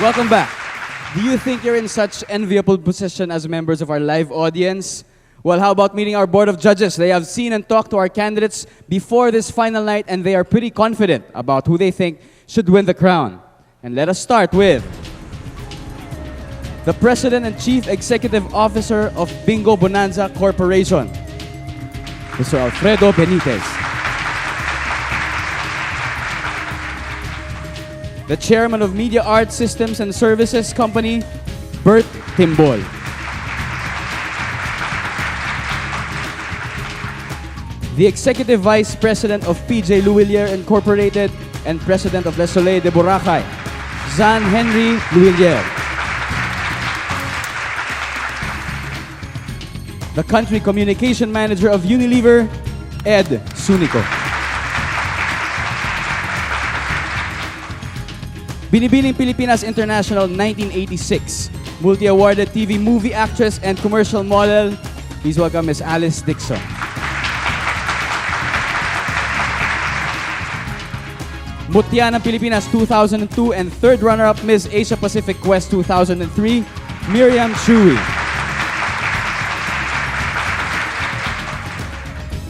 Welcome back. Do you think you're in such enviable position as members of our live audience? Well, how about meeting our board of judges? They have seen and talked to our candidates before this final night, and they are pretty confident about who they think should win the crown. And let us start with the President and Chief Executive Officer of Bingo Bonanza Corporation, Mr. Alfredo Benitez. The Chairman of Media Arts Systems and Services Company, Bert Timbol. The Executive Vice President of PJ Luwilier Incorporated and President of Le Soleil de Boracay, Zan Henry Luwilier. The Country Communication Manager of Unilever, Ed Sunico. Binibining Pilipinas International 1986, multi-awarded TV movie actress and commercial model. Please welcome Ms. Alice Dixon. Mutya ng Pilipinas 2002 and third runner-up Miss Asia Pacific Quest 2003, Miriam Chui.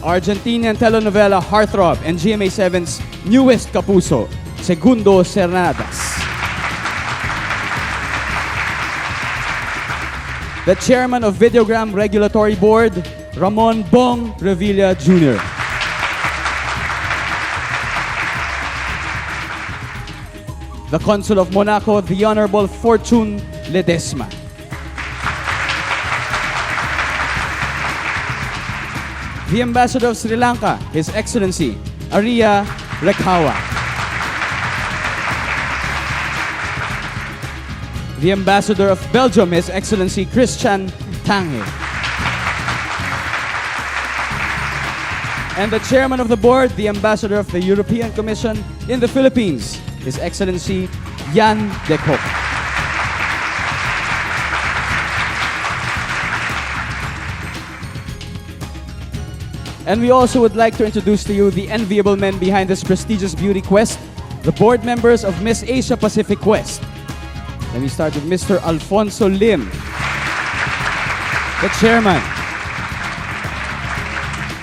Argentinian telenovela Heartthrob and GMA7's newest kapuso, Segundo Cernadas. The Chairman of Videogram Regulatory Board, Ramon Bong Revilla Jr. The Consul of Monaco, the Honorable Fortune Ledesma. The Ambassador of Sri Lanka, His Excellency Arya Rekhawa. The Ambassador of Belgium, His Excellency Christian Tange. And the Chairman of the Board, the Ambassador of the European Commission in the Philippines, His Excellency Jan de Kock. And we also would like to introduce to you the enviable men behind this prestigious beauty quest, the board members of Miss Asia Pacific Quest. Let me start with Mr. Alfonso Lim, the Chairman.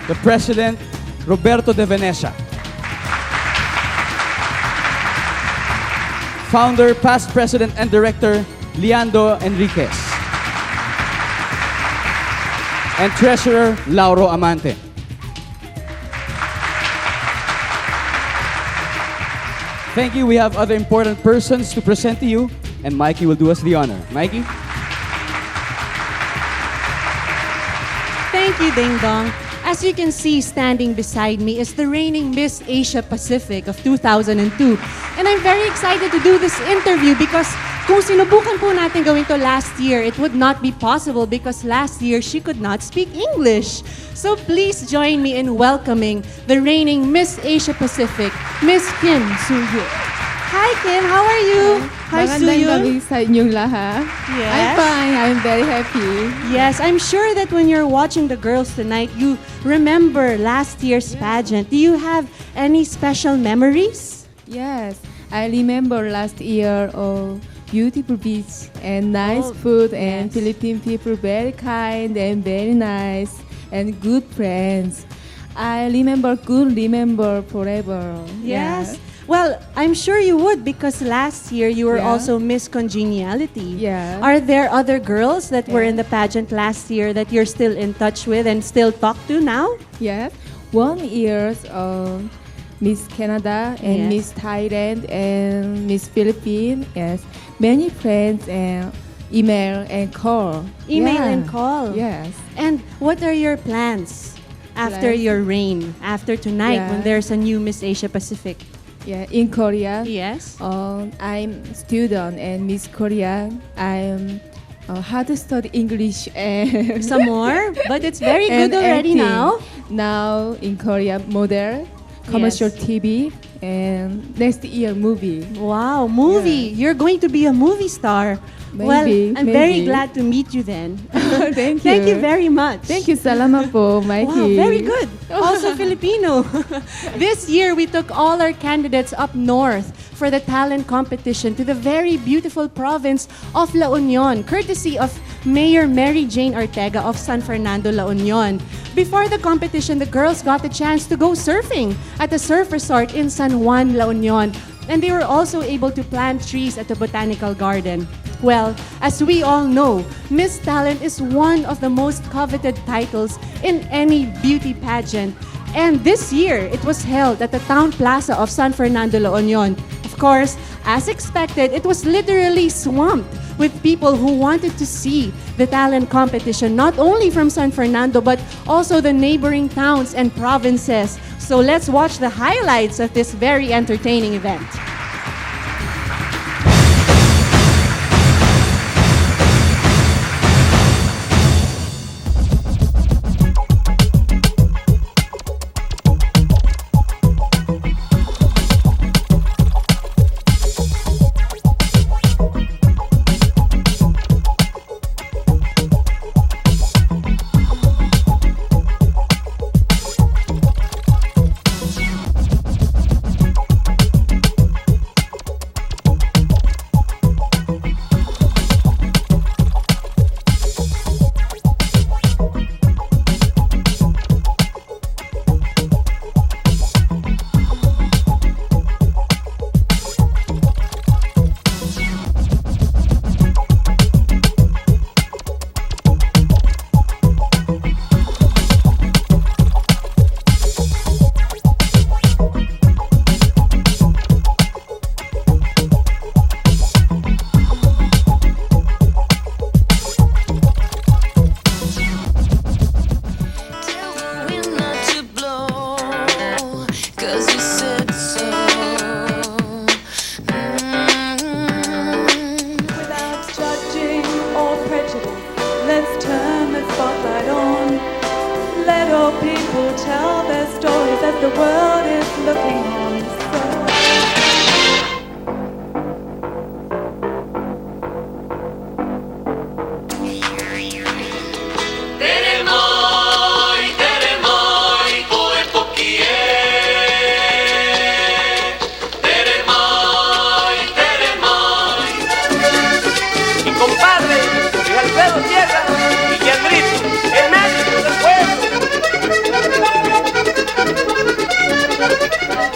The President, Roberto de Venecia. Founder, past President and Director, Leandro Enriquez. And Treasurer, Lauro Amante. Thank you. We have other important persons to present to you, and Mikey will do us the honor. Mikey? Thank you, Ding Dong. As you can see, standing beside me is the reigning Miss Asia Pacific of 2002. And I'm very excited to do this interview because kung sinubukan po natin gawin to last year, it would not be possible because last year she could not speak English. So please join me in welcoming the reigning Miss Asia Pacific, Miss Kim Soo-Yul. Hi Kim, how are you? Hi Magandang Soo-Yul. gabi sa inyong lahat. Yes. I'm fine. I'm very happy. Yes, I'm sure that when you're watching the girls tonight, you remember last year's pageant. Do you have any special memories? Yes, I remember last year beautiful beach and nice food and yes. Philippine people very kind and very nice and good friends. I remember forever. Yes. Well, I'm sure you would because last year you were Yeah. also Miss Congeniality. Yeah. Are there other girls that were in the pageant last year that you're still in touch with and still talk to now? Yes. 1 year Miss Canada and Yes. Miss Thailand and Miss Philippines. Yes. Many friends and email and call. Email Yeah. and call. Yes. And what are your plans after Plans? your reign, after tonight Yeah. when there's a new Miss Asia Pacific? Yeah, in Korea. Yes. I'm student and Miss Korea. I'm how to study English and Some more, but it's very and good already acting. now. Now in Korea, model, commercial Yes. TV, and next year movie. Wow, movie. You're going to be a movie star. Well, Maybe, I'm very maybe. glad to meet you then. Thank you. Thank you very much. Thank you, salamat po, Mikey. Wow, very good. Also Filipino. This year, we took all our candidates up north for the talent competition to the very beautiful province of La Union, courtesy of Mayor Mary Jane Ortega of San Fernando, La Union. Before the competition, the girls got the chance to go surfing at a surf resort in San Juan, La Union. And they were also able to plant trees at the botanical garden. Well, as we all know, Miss Talent is one of the most coveted titles in any beauty pageant. And this year, it was held at the Town Plaza of San Fernando, La Union. Of course, as expected, it was literally swamped with people who wanted to see the talent competition, not only from San Fernando, but also the neighboring towns and provinces. So let's watch the highlights of this very entertaining event. People tell their stories as the world is looking on. Mi compadre, Luis Alfredo Sierra y Yandrito, el médico del pueblo.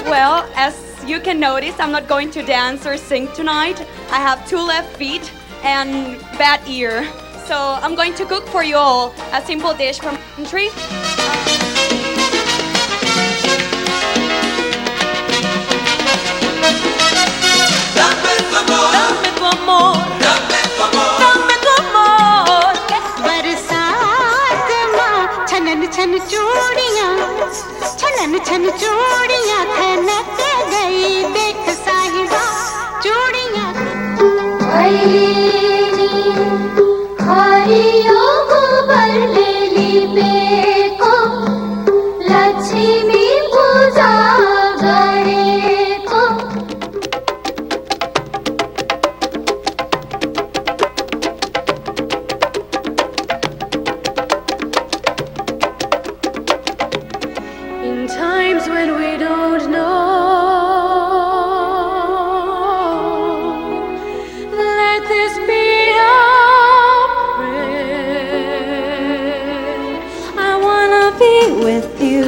Well, as you can notice, I'm not going to dance or sing tonight. I have 2 left feet and bad ear. So I'm going to cook for you all a simple dish from country. Dame tu amor, dame tu amor, dame tu amor, dame tu amor. बरसात माँ छनन छन चूड़ियाँ छनन छन चूड़ियाँ खनक गई देख साहिबा चूड़ियाँ हरियो गोबर ले ली बेको लक्ष्मी पूजा गणे को In times when we don't know, let this be our prayer. I wanna be with you,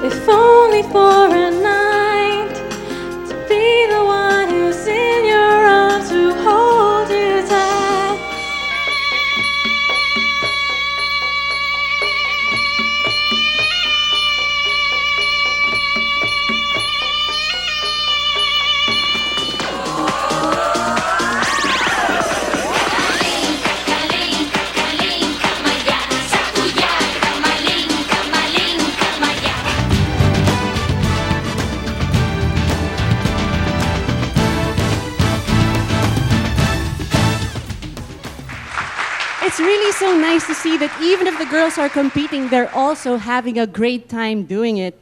if only for a night, to be the one who's in your arms, to hold you tight. It's really so nice to see that even if the girls are competing, they're also having a great time doing it.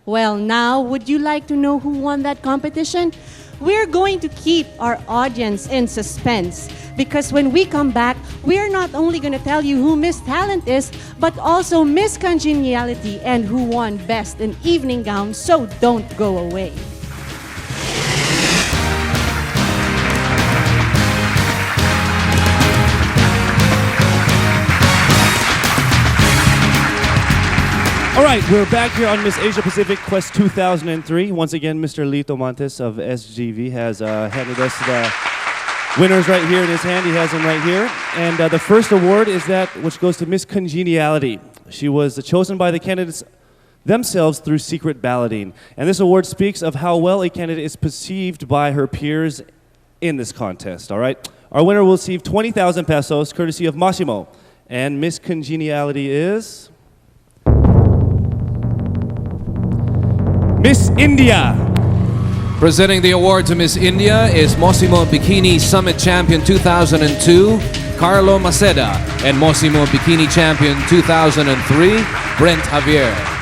Well, now, would you like to know who won that competition? We're going to keep our audience in suspense because when we come back, we're not only going to tell you who Miss Talent is, but also Miss Congeniality and who won Best in Evening Gown, so don't go away. All right, we're back here on Miss Asia Pacific Quest 2003. Once again, Mr. Lito Montes of SGV has handed us the winners right here in his hand. He has them right here. And the first award is that which goes to Miss Congeniality. She was chosen by the candidates themselves through secret balloting. And this award speaks of how well a candidate is perceived by her peers in this contest, all right? Our winner will receive 20,000 pesos, courtesy of Massimo. And Miss Congeniality is... Miss India. Presenting the award to Miss India is Mossimo Bikini Summit Champion 2002, Carlo Maceda, and Mossimo Bikini Champion 2003, Brent Javier.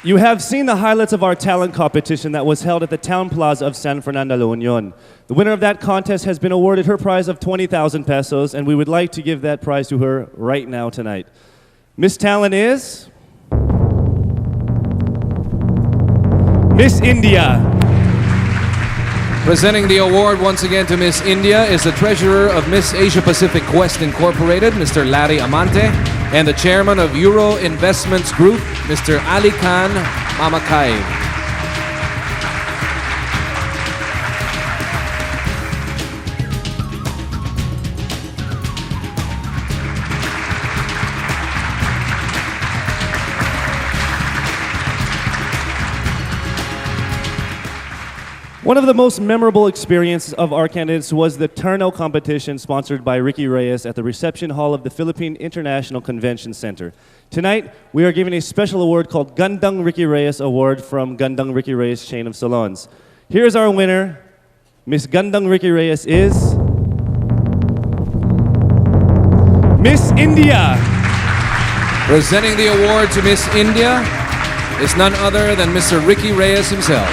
You have seen the highlights of our talent competition that was held at the Town Plaza of San Fernando, La Union. The winner of that contest has been awarded her prize of 20,000 pesos, and we would like to give that prize to her right now tonight. Miss Talent is... Miss India. Presenting the award once again to Miss India is the treasurer of Miss Asia Pacific Quest Incorporated, Mr. Larry Amante, and the chairman of Euro Investments Group, Mr. Ali Khan Mamakay. One of the most memorable experiences of our candidates was the turnout competition sponsored by Ricky Reyes at the reception hall of the Philippine International Convention Center. Tonight, we are giving a special award called Gandang Ricky Reyes Award from Gandang Ricky Reyes chain of salons. Here's our winner. Miss Gandang Ricky Reyes is... Miss India. Presenting the award to Miss India is none other than Mr. Ricky Reyes himself.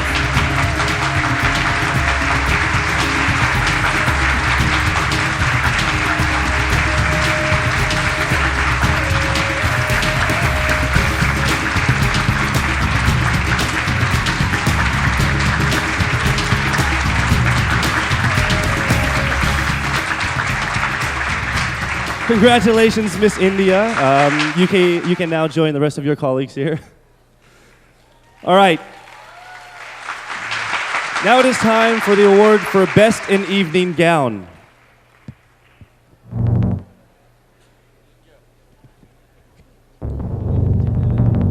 Congratulations, Miss India. You can now join the rest of your colleagues here. All right. Now it is time for the award for Best in Evening Gown.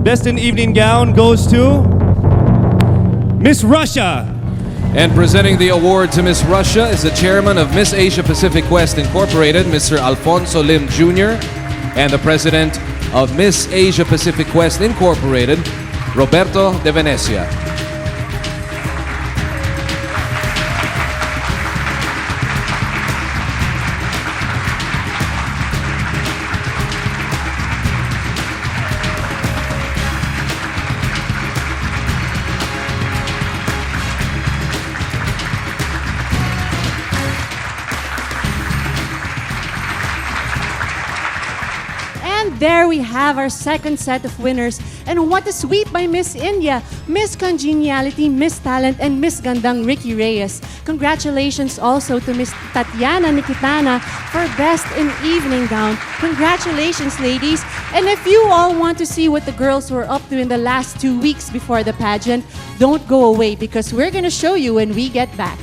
Best in Evening Gown goes to Miss Russia. And presenting the award to Miss Russia is the chairman of Miss Asia Pacific Quest Incorporated, Mr. Alfonso Lim Jr., and the president of Miss Asia Pacific Quest Incorporated, Roberto de Venecia. There we have our second set of winners. And what a sweep by Miss India, Miss Congeniality, Miss Talent, and Miss Gandang Ricky Reyes. Congratulations also to Miss Tatiana Nikitana for Best in Evening Gown. Congratulations, ladies. And if you all want to see what the girls were up to in the last 2 weeks before the pageant, don't go away because we're going to show you when we get back.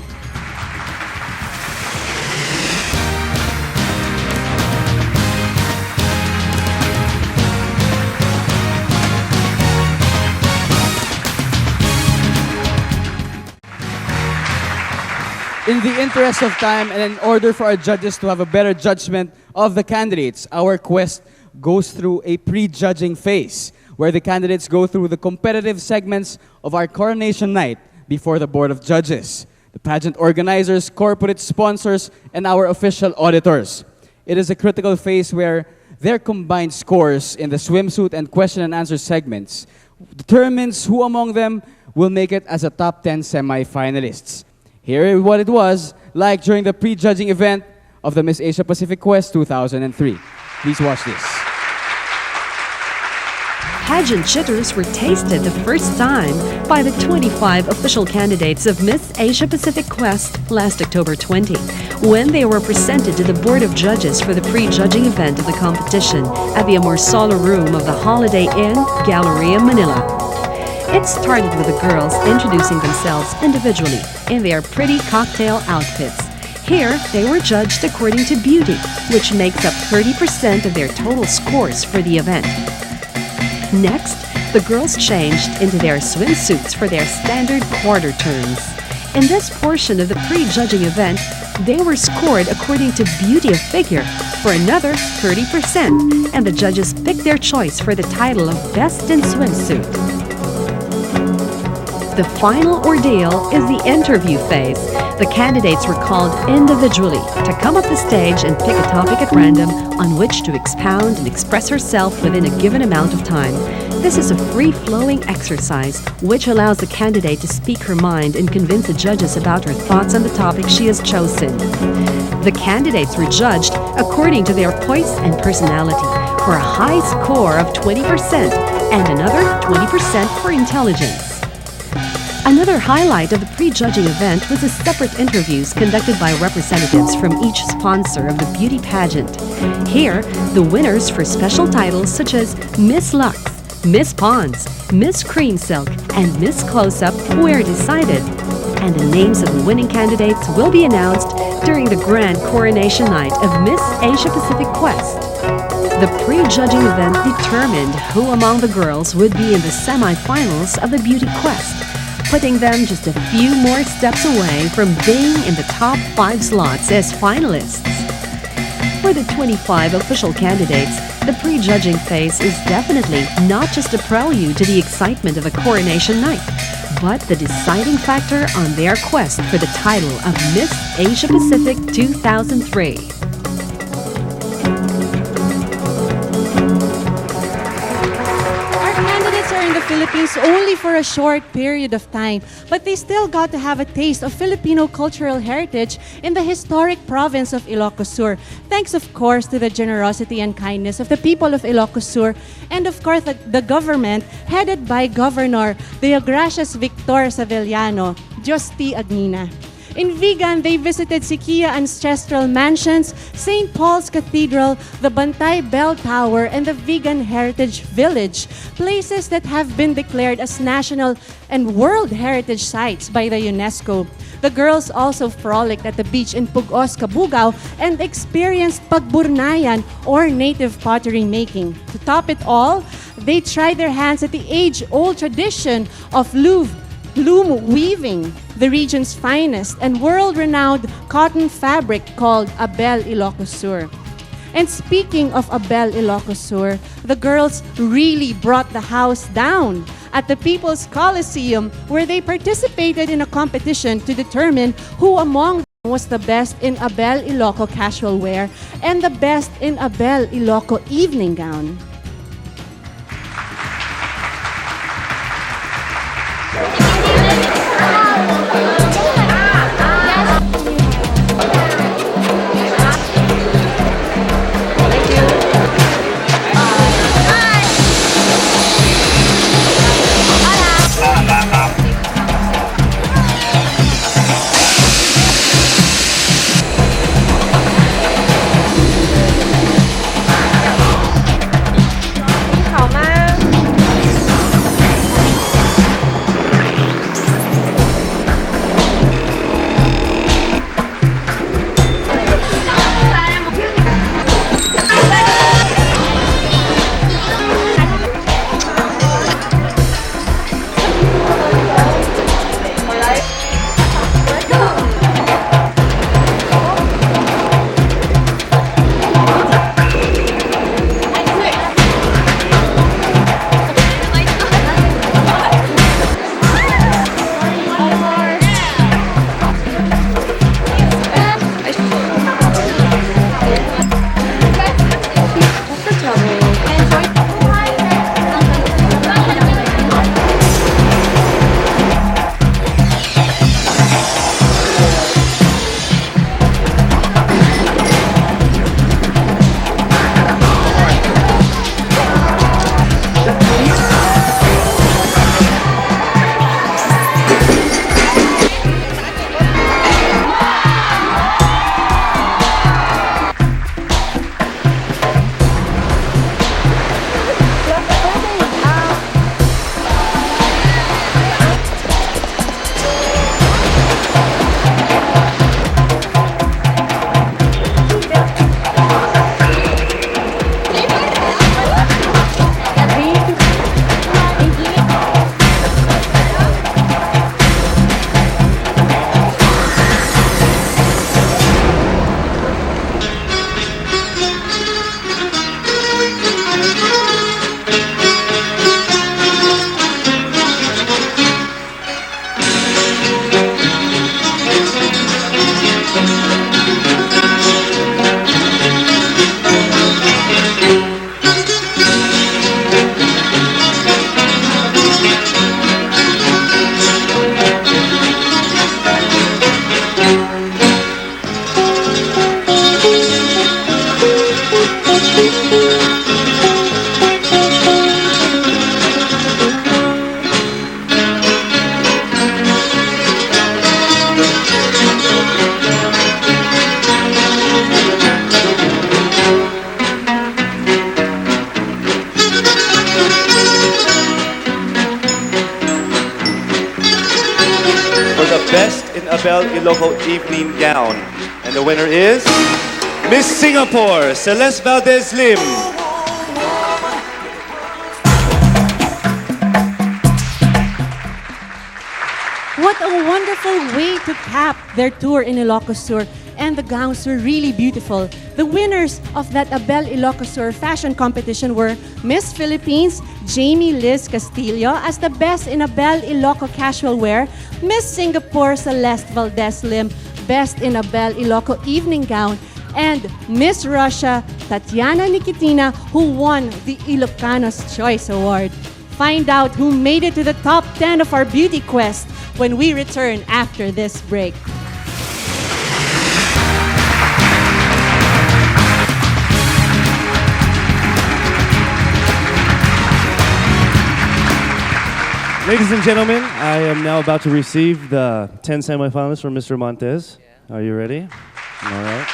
In the interest of time and in order for our judges to have a better judgment of the candidates, our quest goes through a pre-judging phase where the candidates go through the competitive segments of our coronation night before the Board of Judges, the pageant organizers, corporate sponsors, and our official auditors. It is a critical phase where their combined scores in the swimsuit and question and answer segments determines who among them will make it as a top 10 semi-finalists. Here is what it was like during the pre-judging event of the Miss Asia Pacific Quest 2003. Please watch this. Pageant jitters were tasted the first time by the 25 official candidates of Miss Asia Pacific Quest last October 20, when they were presented to the Board of Judges for the pre-judging event of the competition at the Amorsolo Room of the Holiday Inn, Galleria, Manila. It started with the girls introducing themselves individually in their pretty cocktail outfits. Here, they were judged according to beauty, which makes up 30% of their total scores for the event. Next, the girls changed into their swimsuits for their standard quarter turns. In this portion of the pre-judging event, they were scored according to beauty of figure for another 30%, and the judges picked their choice for the title of Best in Swimsuit. The final ordeal is the interview phase. The candidates were called individually to come up the stage and pick a topic at random on which to expound and express herself within a given amount of time. This is a free-flowing exercise which allows the candidate to speak her mind and convince the judges about her thoughts on the topic she has chosen. The candidates were judged according to their poise and personality for a high score of 20% and another 20% for intelligence. Another highlight of the pre-judging event was the separate interviews conducted by representatives from each sponsor of the beauty pageant. Here, the winners for special titles such as Miss Lux, Miss Pond's, Miss Cream Silk, and Miss Close-Up were decided, and the names of the winning candidates will be announced during the grand coronation night of Miss Asia Pacific Quest. The pre-judging event determined who among the girls would be in the semi-finals of the Beauty Quest, putting them just a few more steps away from being in the top 5 slots as finalists. For the 25 official candidates, the pre-judging phase is definitely not just a prelude to the excitement of a coronation night, but the deciding factor on their quest for the title of Miss Asia Pacific 2003. Philippines only for a short period of time, but they still got to have a taste of Filipino cultural heritage in the historic province of Ilocos Sur. Thanks, of course, to the generosity and kindness of the people of Ilocos Sur, and of course, the government headed by Governor Deogracias Victor Savellano, Diyos ti Agnina. In Vigan, they visited Siquia Ancestral Mansions, St. Paul's Cathedral, the Bantay Bell Tower, and the Vigan Heritage Village, places that have been declared as national and World Heritage Sites by the UNESCO. The girls also frolicked at the beach in Pugos, Cabugao, and experienced pagburnayan, or native pottery making. To top it all, they tried their hands at the age-old tradition of loom weaving, the region's finest and world-renowned cotton fabric called Abel Ilocos Sur. And speaking of Abel Ilocos Sur, the girls really brought the house down at the People's Coliseum, where they participated in a competition to determine who among them was the best in Abel Iloco casual wear and the best in Abel Iloco evening gown. Best in Abel Iloco Evening Gown. And the winner is Miss Singapore, Celeste Valdez Lim. What a wonderful way to cap their tour in Ilocos Sur. And the gowns were really beautiful. The winners of that Abel Ilocos Sur fashion competition were Miss Philippines, Jamie Liz Castillo as the best in Abel Iloco casual wear, Miss Singapore, Celeste Valdez Lim, best in Abel Iloco evening gown, and Miss Russia, Tatiana Nikitina, who won the Ilocanos Choice Award. Find out who made it to the top 10 of our beauty quest when we return after this break. Ladies and gentlemen, I am now about to receive the 10 semifinalists from Mr. Montez. Are you ready? All right.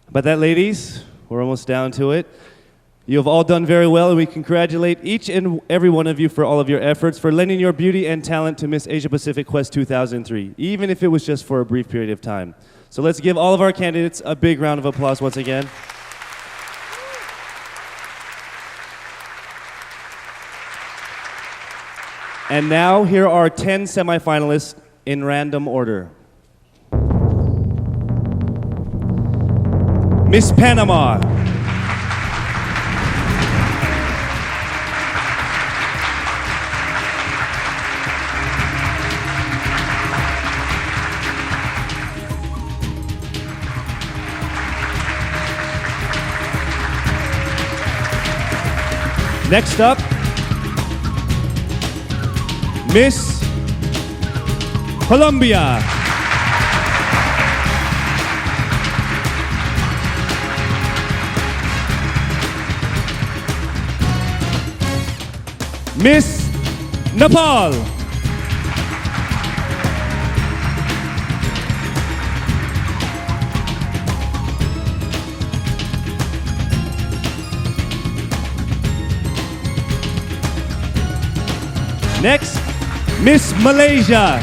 But that, ladies, we're almost down to it. You have all done very well, and we congratulate each and every one of you for all of your efforts, for lending your beauty and talent to Miss Asia Pacific Quest 2003, even if it was just for a brief period of time. So let's give all of our candidates a big round of applause once again. And now, here are 10 semifinalists in random order. Miss Panama. Next up, Miss Colombia. Miss Nepal. Next, Miss Malaysia.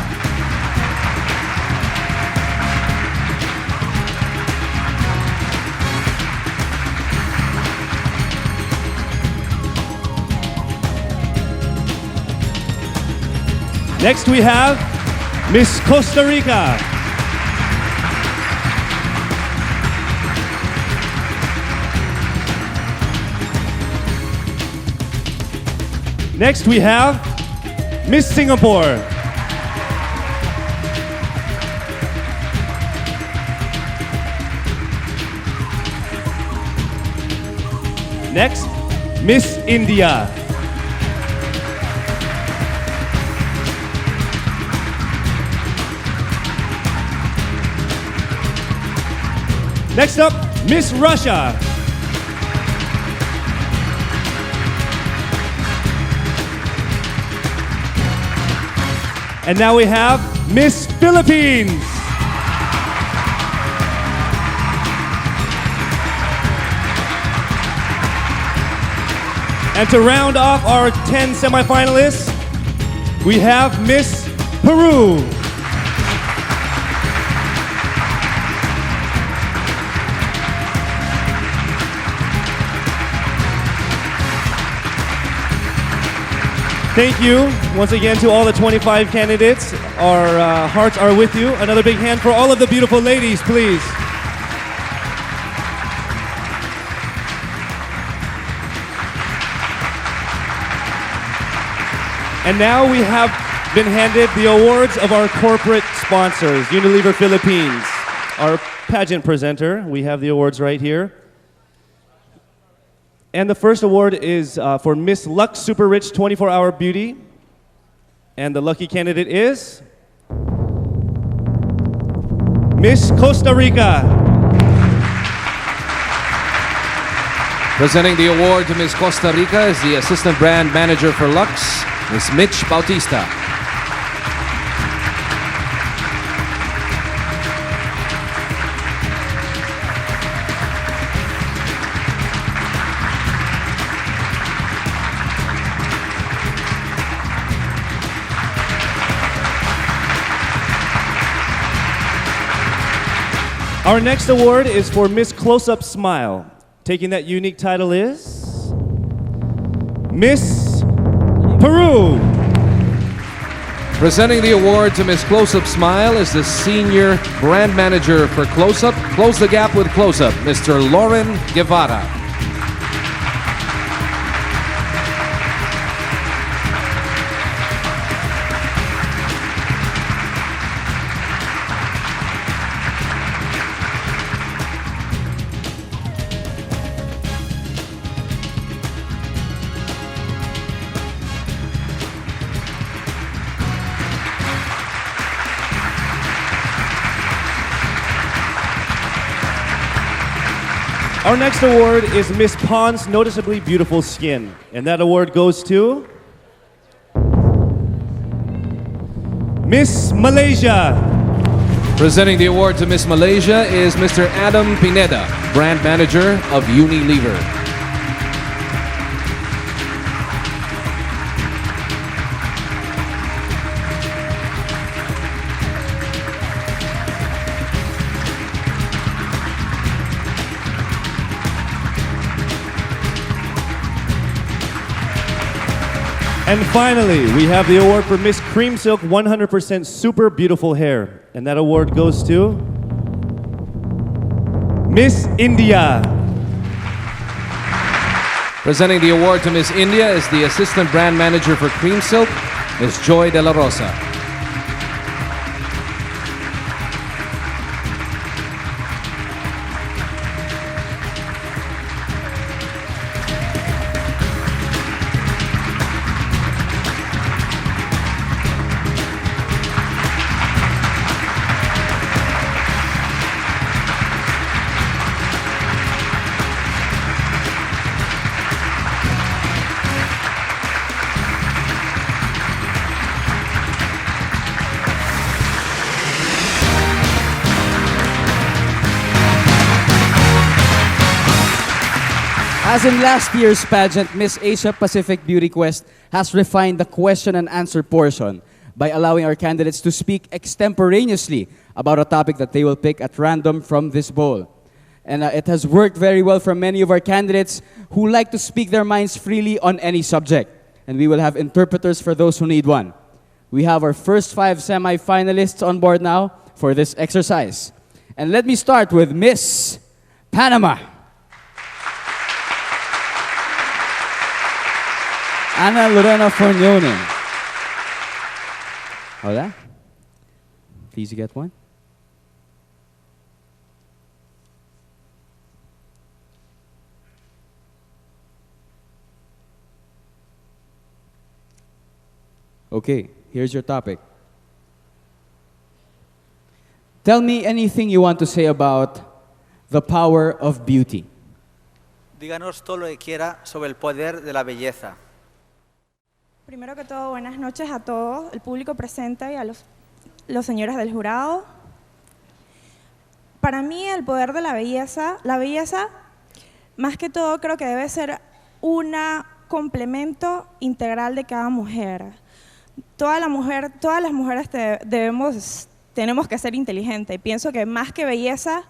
Next we have Miss Costa Rica. Next we have Miss Singapore. Next, Miss India. Next up, Miss Russia. And now we have Miss Philippines. And to round off our 10 semifinalists, we have Miss Peru. Thank you once again to all the 25 candidates. Our hearts are with you. Another big hand for all of the beautiful ladies, please. And now we have been handed the awards of our corporate sponsors, Unilever Philippines, our pageant presenter. We have the awards right here. And the first award is for Miss Lux Super Rich 24-Hour Beauty. And the lucky candidate is Miss Costa Rica. Presenting the award to Miss Costa Rica is the Assistant Brand Manager for Lux, Miss Mitch Bautista. Our next award is for Miss Close-Up Smile. Taking that unique title is Miss Peru. Presenting the award to Miss Close-Up Smile is the Senior Brand Manager for Close-Up. Close the gap with Close-Up, Mr. Lauren Guevara. Our next award is Miss Pond's Noticeably Beautiful Skin. And that award goes to Miss Malaysia. Presenting the award to Miss Malaysia is Mr. Adam Pineda, Brand Manager of Unilever. And finally, we have the award for Miss Cream Silk 100% Super Beautiful Hair. And that award goes to Miss India. Presenting the award to Miss India is the Assistant Brand Manager for Cream Silk, Miss Joy De La Rosa. As in last year's pageant, Miss Asia Pacific Beauty Quest has refined the question and answer portion by allowing our candidates to speak extemporaneously about a topic that they will pick at random from this bowl. And it has worked very well for many of our candidates who like to speak their minds freely on any subject. And we will have interpreters for those who need one. We have our first 5 semi-finalists on board now for this exercise. And let me start with Miss Panama. Ana Lorena Fornione. Hola. Please you get one. Okay, here's your topic. Tell me anything you want to say about the power of beauty. Díganos todo lo que quiera sobre el poder de la belleza. Primero que todo, buenas noches a todos, el público presente y a los señores del jurado. Para mí, el poder de la belleza, más que todo, creo que debe ser un complemento integral de cada mujer. Todas las mujeres tenemos que ser inteligentes. Y pienso que más que belleza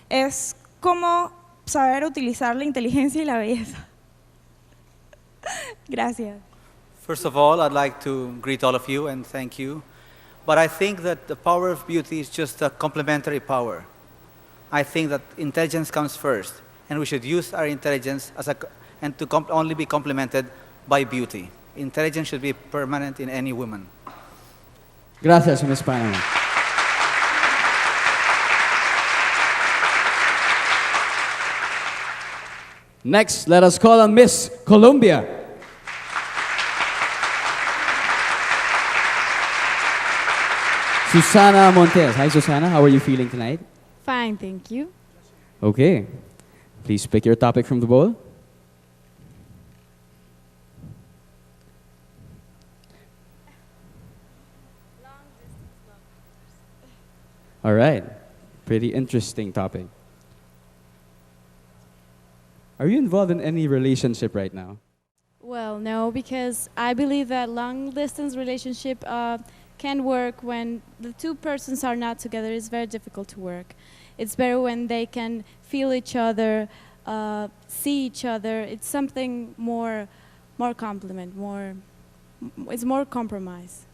es como saber utilizar la inteligencia y la belleza. Gracias. First of all, I'd like to greet all of you and thank you. But I think that the power of beauty is just a complementary power. I think that intelligence comes first, and we should use our intelligence only be complemented by beauty. Intelligence should be permanent in any woman. Gracias, Ms. Panama. Next, let us call on Miss Colombia. Susana Montes. Hi, Susana. How are you feeling tonight? Fine, thank you. Okay. Please pick your topic from the bowl. All right. Pretty interesting topic. Are you involved in any relationship right now? Well, no, because I believe that long-distance relationship can work when the two persons are not together. It's very difficult to work. it's better when they can feel each other, see each other. It's something more compliment, it's more compromise.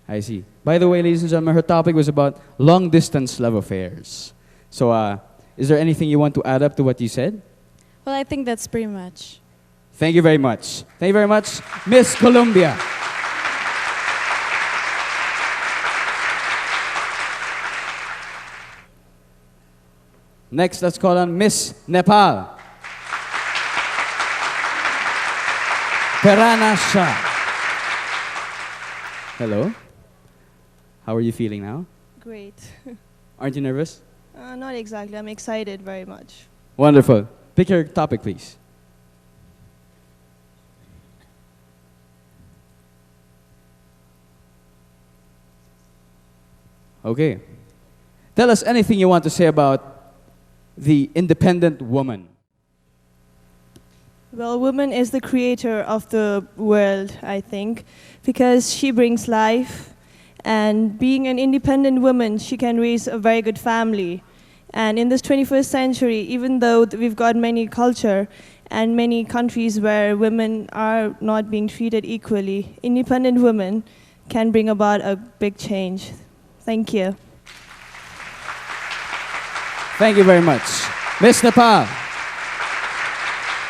I see. By the way, ladies and gentlemen, her topic was about long-distance love affairs. So, is there anything you want to add up to what you said? Well, I think that's pretty much. Thank you very much. Thank you very much, Miss Colombia. Next, let's call on Miss Nepal. Perana Shah. Hello. How are you feeling now? Great. Aren't you nervous? Not exactly. I'm excited very much. Wonderful. Pick your topic, please. Okay. Tell us anything you want to say about the independent woman. Well, woman is the creator of the world, I think, because she brings life. And being an independent woman, she can raise a very good family. And in this 21st century, even though we've got many culture and many countries where women are not being treated equally, independent women can bring about a big change. Thank you. Thank you very much. Miss Nepal.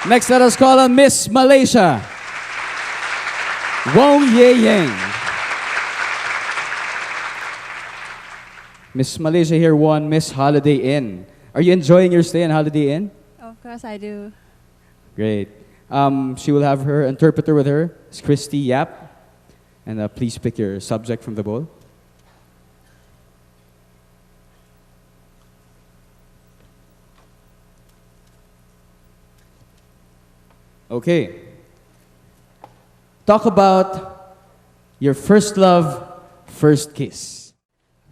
Next, let us call on Miss Malaysia. Wong Ye Yang. Miss Malaysia here won Miss Holiday Inn. Are you enjoying your stay in Holiday Inn? Of course I do. Great. She will have her interpreter with her. It's Christy Yap. And please pick your subject from the bowl. Okay. Talk about your first love, first kiss.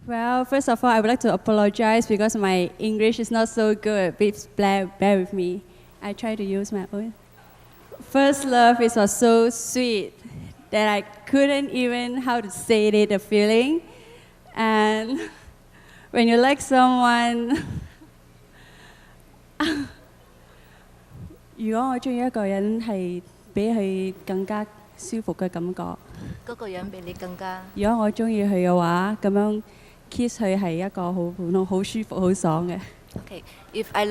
Well, first of all, I would like to apologize because my English is not so good. Please bear with me. I try to use my own. First love was so sweet that I couldn't even how to say it, the feeling. And when you like someone, 如果我中意一個人係比佢更加舒服嘅感覺，嗰個人比你更加。如果我中意佢嘅話，咁樣 kiss 佢係一個好普通、好舒服、好爽嘅。Okay, if I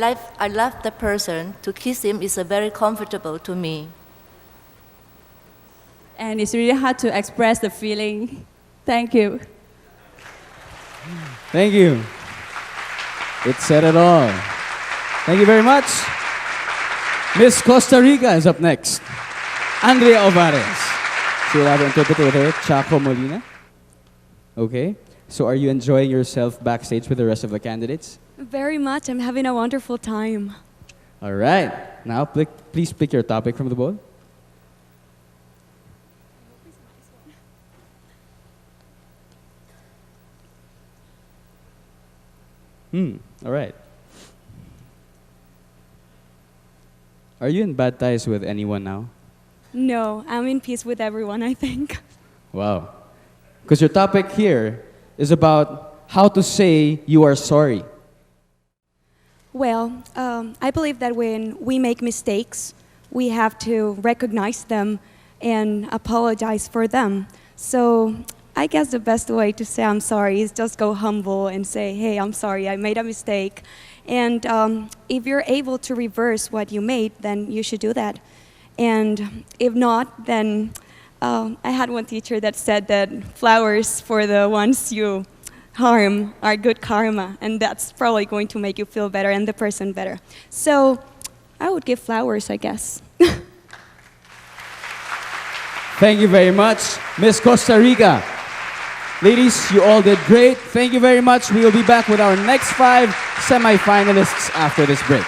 love the person, to kiss him is very comfortable to me. And it's really hard to express the feeling. Thank you. Thank you. It said it all. Thank you very much. Miss Costa Rica is up next. Andrea Alvarez. She will have an interpreter with her, Chaco Molina. Okay. So are you enjoying yourself backstage with the rest of the candidates? Very much. I'm having a wonderful time. All right. Now, please pick your topic from the bowl. All right. Are you in bad ties with anyone now? No, I'm in peace with everyone, I think. Wow. Because your topic here is about how to say you are sorry. Well, I believe that when we make mistakes, we have to recognize them and apologize for them. So I guess the best way to say I'm sorry is just go humble and say, hey, I'm sorry, I made a mistake. And if you're able to reverse what you made, then you should do that. And if not, then I had one teacher that said that flowers for the ones you harm are good karma, and that's probably going to make you feel better and the person better. So I would give flowers, I guess. Thank you very much, Miss Costa Rica. Ladies, you all did great. Thank you very much. We will be back with our next 5 semi-finalists after this break.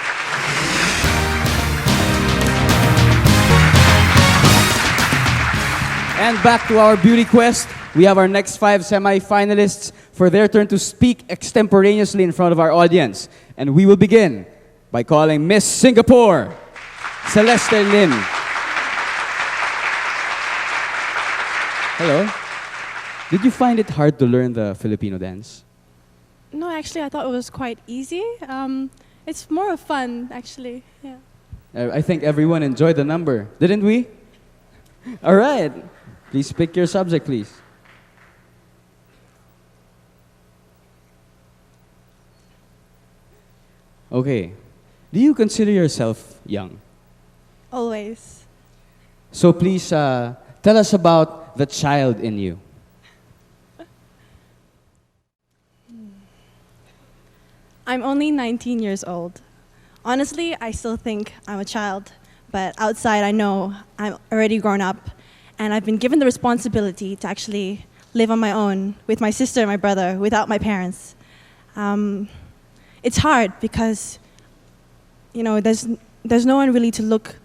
And back to our beauty quest. We have our next 5 semi-finalists for their turn to speak extemporaneously in front of our audience. And we will begin by calling Miss Singapore, Celeste Lim. Hello. Did you find it hard to learn the Filipino dance? No, actually, I thought it was quite easy. It's more of fun, actually. Yeah. I think everyone enjoyed the number, didn't we? All right. Please pick your subject, please. Okay. Do you consider yourself young? Always. So please tell us about the child in you. I'm only 19 years old. Honestly, I still think I'm a child, but outside I know I'm already grown up, and I've been given the responsibility to actually live on my own with my sister and my brother without my parents. It's hard because, there's no one really to look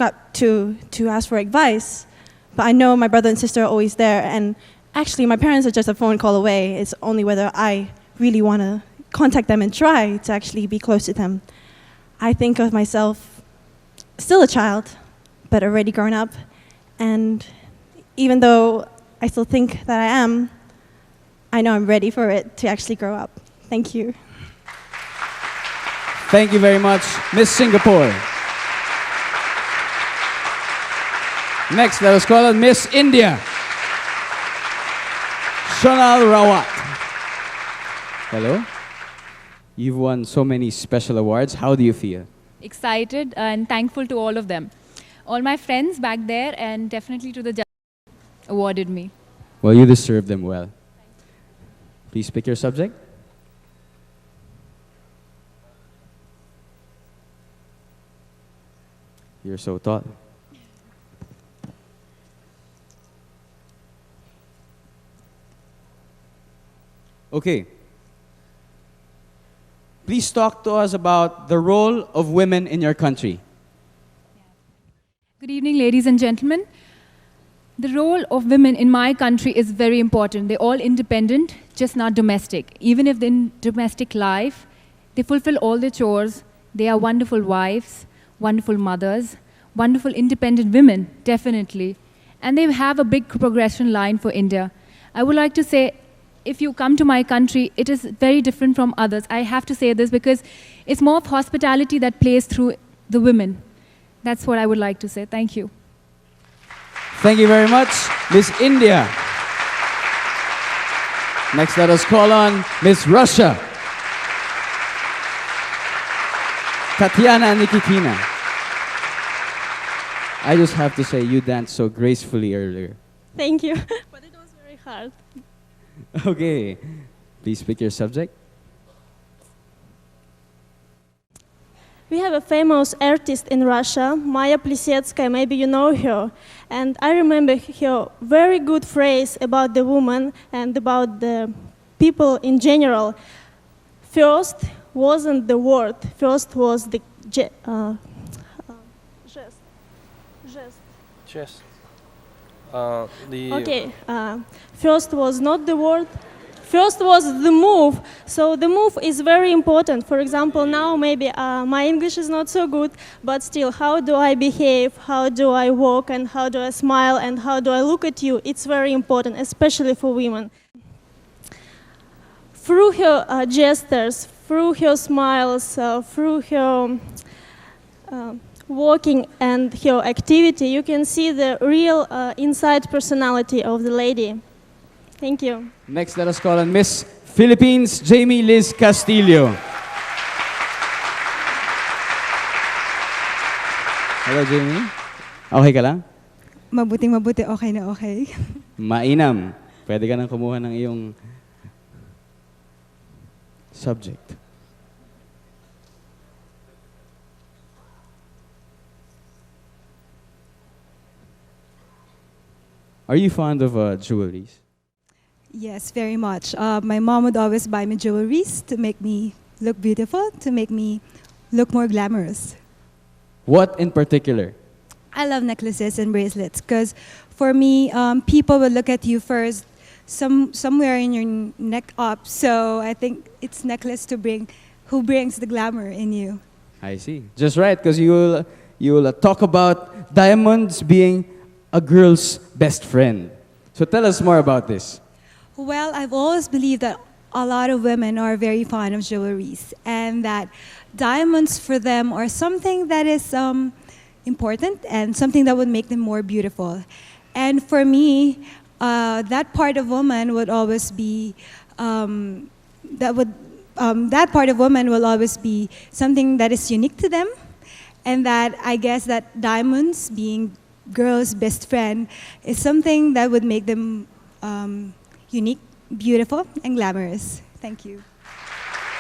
up to ask for advice. But I know my brother and sister are always there, and actually my parents are just a phone call away. It's only whether I really want to contact them and try to actually be close to them. I think of myself still a child, but already grown up. And even though I still think that I am, I know I'm ready for it to actually grow up. Thank you. Thank you very much, Miss Singapore. Next, let us call on Miss India. Shonal Rawat. Hello. You've won so many special awards. How do you feel? Excited and thankful to all of them. All my friends back there and definitely to the judge awarded me. Well, you deserve them well. Please pick your subject. You're so tall. Okay. Please talk to us about the role of women in your country. Good evening, ladies and gentlemen. The role of women in my country is very important. They're all independent, just not domestic. Even if in domestic life, they fulfill all their chores. They are wonderful wives, wonderful mothers, wonderful independent women, definitely. And they have a big progression line for India. I would like to say, if you come to my country, it is very different from others. I have to say this because it's more of hospitality that plays through the women. That's what I would like to say. Thank you. Thank you very much, Miss India. Next, let us call on Miss Russia. Tatiana Nikitina. I just have to say, you danced so gracefully earlier. Thank you. But it was very hard. Okay, please pick your subject. We have a famous artist in Russia, Maya Plisetskaya, maybe you know her. And I remember her very good phrase about the woman and about the people in general. First wasn't the word, first was the gest. First was not the word, first was the move. So the move is very important. For example, now maybe my English is not so good, but still, how do I behave, how do I walk, and how do I smile, and how do I look at you? It's very important, especially for women. Through her gestures, through her smiles, through her walking and her activity, you can see the real inside personality of the lady. Thank you. Next, let us call on Miss Philippines, Jamie Liz Castillo. Hello, Jamie. Okay ka lang? Mabuting mabuti, okay na okay. Mainam. Pwede ka nang kumuha ng iyong subject. Are you fond of jewelries? Yes, very much. My mom would always buy me jewelries to make me look beautiful, to make me look more glamorous. What in particular? I love necklaces and bracelets because for me, people will look at you first, somewhere in your neck up. So I think it's necklace who brings the glamour in you. I see. Just right, because you will talk about diamonds being a girl's best friend. So tell us more about this. Well, I've always believed that a lot of women are very fond of jewelries, and that diamonds for them are something that is important and something that would make them more beautiful. And for me, that part of woman would always be that part of woman will always be something that is unique to them, and that I guess that diamonds, being girls' best friend, is something that would make them unique, beautiful, and glamorous. Thank you.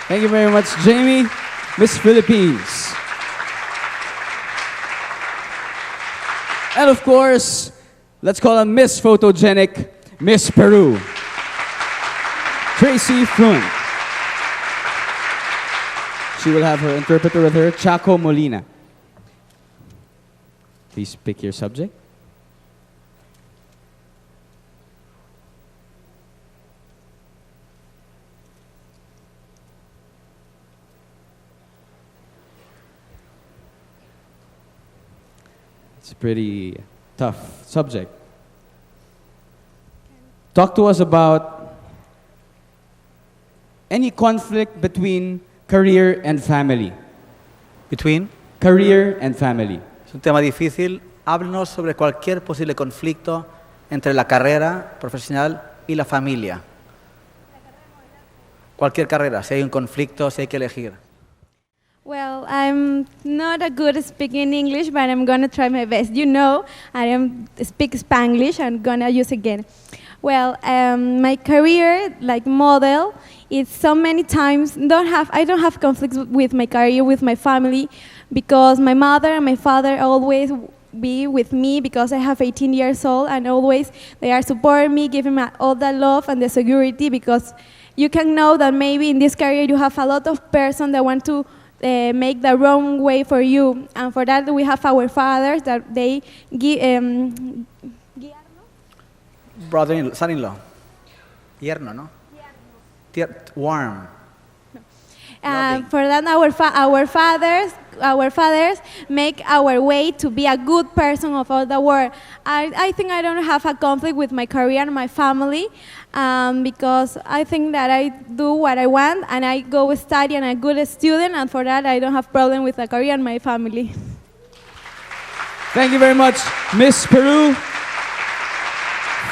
Thank you very much, Jamie. Miss Philippines. And of course, let's call her Miss Photogenic, Miss Peru, Tracy Frun. She will have her interpreter with her, Chaco Molina. Please pick your subject. It's a pretty tough subject. Talk to us about any conflict between career and family. Between? Career and family. Es un tema difícil. Háblenos sobre cualquier posible conflicto entre la carrera profesional y la familia. Cualquier carrera, si hay un conflicto, si hay que elegir. Well, I'm not a good at speaking English, but I'm gonna try my best. You know, speak Spanglish. I'm gonna use again. Well, my career, like model, is so many times I don't have conflicts with my career, with my family, because my mother and my father always be with me because I have 18 years old, and always they are supporting me, giving me all the love and the security, because you can know that maybe in this career you have a lot of persons that want to make the wrong way for you, and for that we have our fathers that they give Brother-in-law, son-in-law. Yerno, no? Warm. For that our fathers make our way to be a good person of all the world. I think I don't have a conflict with my career and my family, because I think that I do what I want, and I go study and I'm a good student, and for that I don't have problem with the career and my family. Thank you very much, Miss Peru.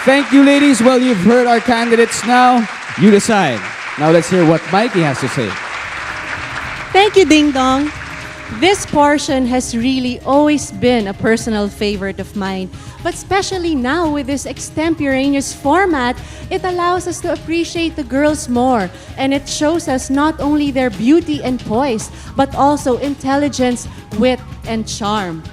Thank you, ladies. Well, you've heard our candidates now. You decide. Now let's hear what Mikey has to say. Thank you, Ding Dong. This portion has really always been a personal favorite of mine, but especially now with this extemporaneous format, it allows us to appreciate the girls more, and it shows us not only their beauty and poise, but also intelligence, wit, and charm.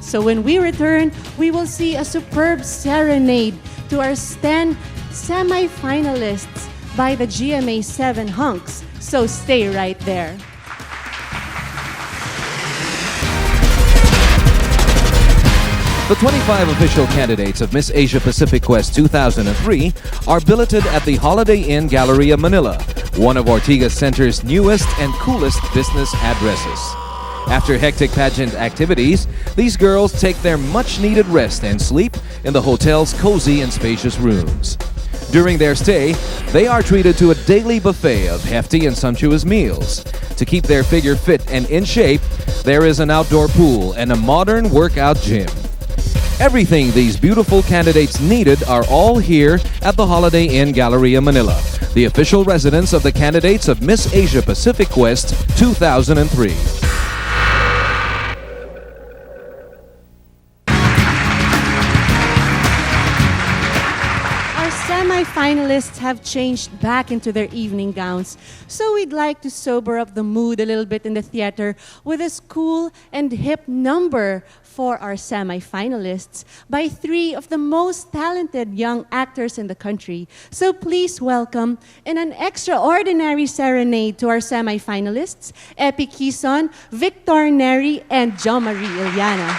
So when we return, we will see a superb serenade to our 10 semi-finalists by the GMA 7 Hunks. So stay right there. The 25 official candidates of Miss Asia Pacific Quest 2003 are billeted at the Holiday Inn Galleria, Manila, one of Ortigas Center's newest and coolest business addresses. After hectic pageant activities, these girls take their much-needed rest and sleep in the hotel's cozy and spacious rooms. During their stay, they are treated to a daily buffet of hefty and sumptuous meals. To keep their figure fit and in shape, there is an outdoor pool and a modern workout gym. Everything these beautiful candidates needed are all here at the Holiday Inn Galleria, Manila, the official residence of the candidates of Miss Asia Pacific Quest 2003. Finalists have changed back into their evening gowns, so we'd like to sober up the mood a little bit in the theater with a cool and hip number for our semi-finalists by 3 of the most talented young actors in the country. So please welcome, in an extraordinary serenade to our semi-finalists, Epi Quizon, Victor Neri, and Jo Marie Iliana.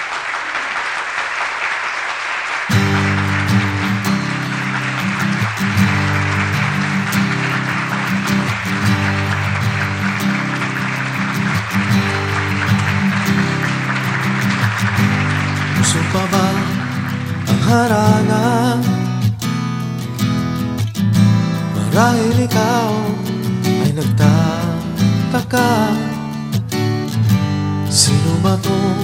Gusto pa ba ang harangan? Marahil ikaw nagtataka, sino ba tong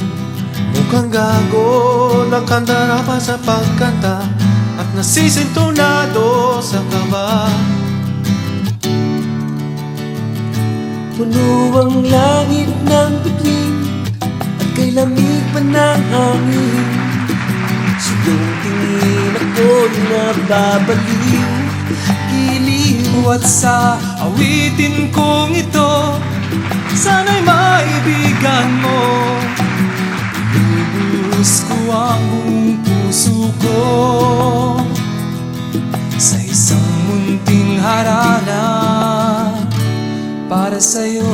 mukhang gago, nakandara pa sa pagkanta at nasisintonado sa kaba. Puno ang langit ng bituin at kay lamig pa ng hangin. Sa iyong tingin ako'y nababaliw, giliw. At sa awitin kong ito, sana'y maibigan mo. Lubos ko ang buong puso ko sa isang munting harana para sa'yo.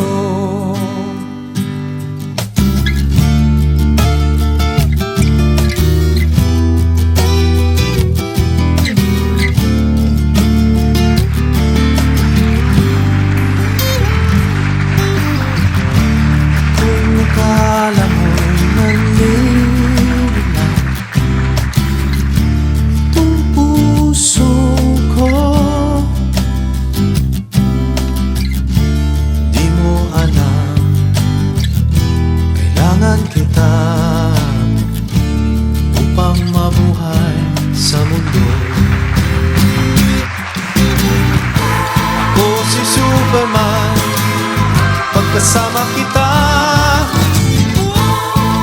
Kung akala mo'y nalilinaw tong puso ko, di mo alam, kailangan kita upang mabuhay sa mundo. Ako si Superman, pagkasama kita,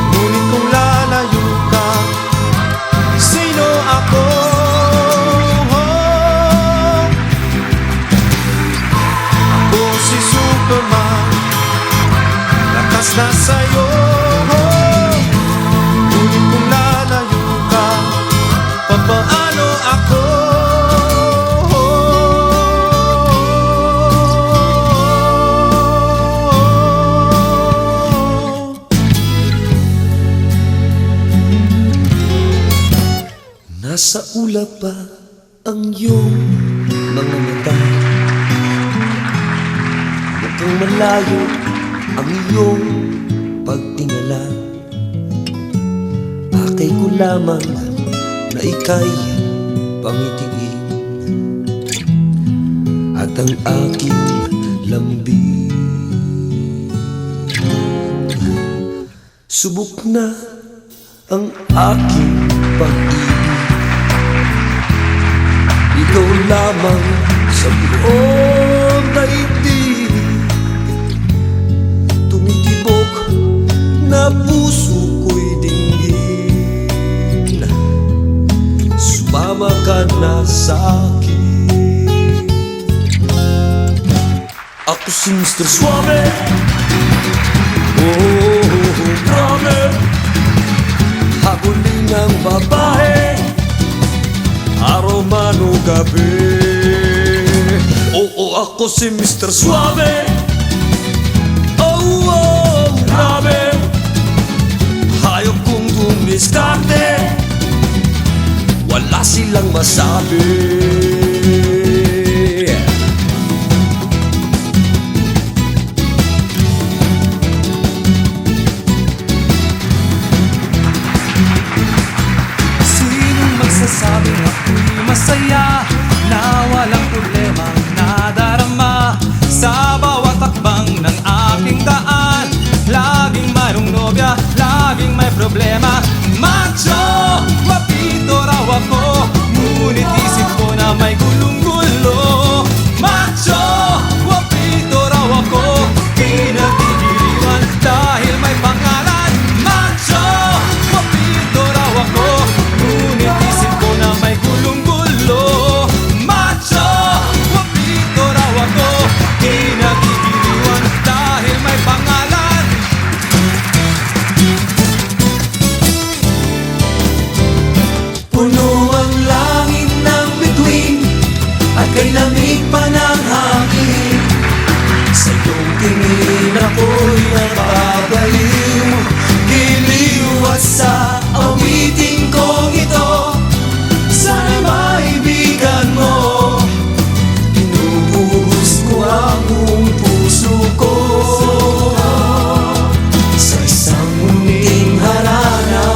ngunit kung lalayo ka, sino ako? Ako si Superman, lakas na sa'yo, ngunit kung lalayo ka, papaano ako? Nasa ulap pa ang iyong mga mata, mukhang malayo ang iyong pagtingala. Akay ko lamang na ika'y pangitingin at ang aking lambing. Subok na ang aking pag-ibig, ikaw lamang sa buong daigdig. Tumitibok na puso ko'y dinggin, sumama ka na sa'kin. Ako si Mr. Suave, oh, grabe, haguling ang babae, araw man o gabi. Oo, ako si Mr. Suave, oh, oh, grabe, hayop kong dumiskarte, wala silang masabi. Sinong magsasabing ako'y masaya, na walang problemang nadarama sa bawat takbang ng aking daan? Laging mayroong nobya, laging may problema. Macho, guwapito raw ako, ngunit isip ko na may gulong-gulo. Macho, guwapito raw ako, pinagdidiriwan dahil may pangalan. Macho, guwapito raw ako, ngunit isip ko na may gulong-gulo. Macho, guwapito raw ako, pinagdidiriwan dahil may pangalan. Puno ang langit ng bituin at kay lamig pa ng hangin. Sa iyong tingin ako'y napabaliw, giliw. At sa awitin kong ito, sana'y maibigan mo. Inubuhos ko ang buong puso ko sa isang munting harana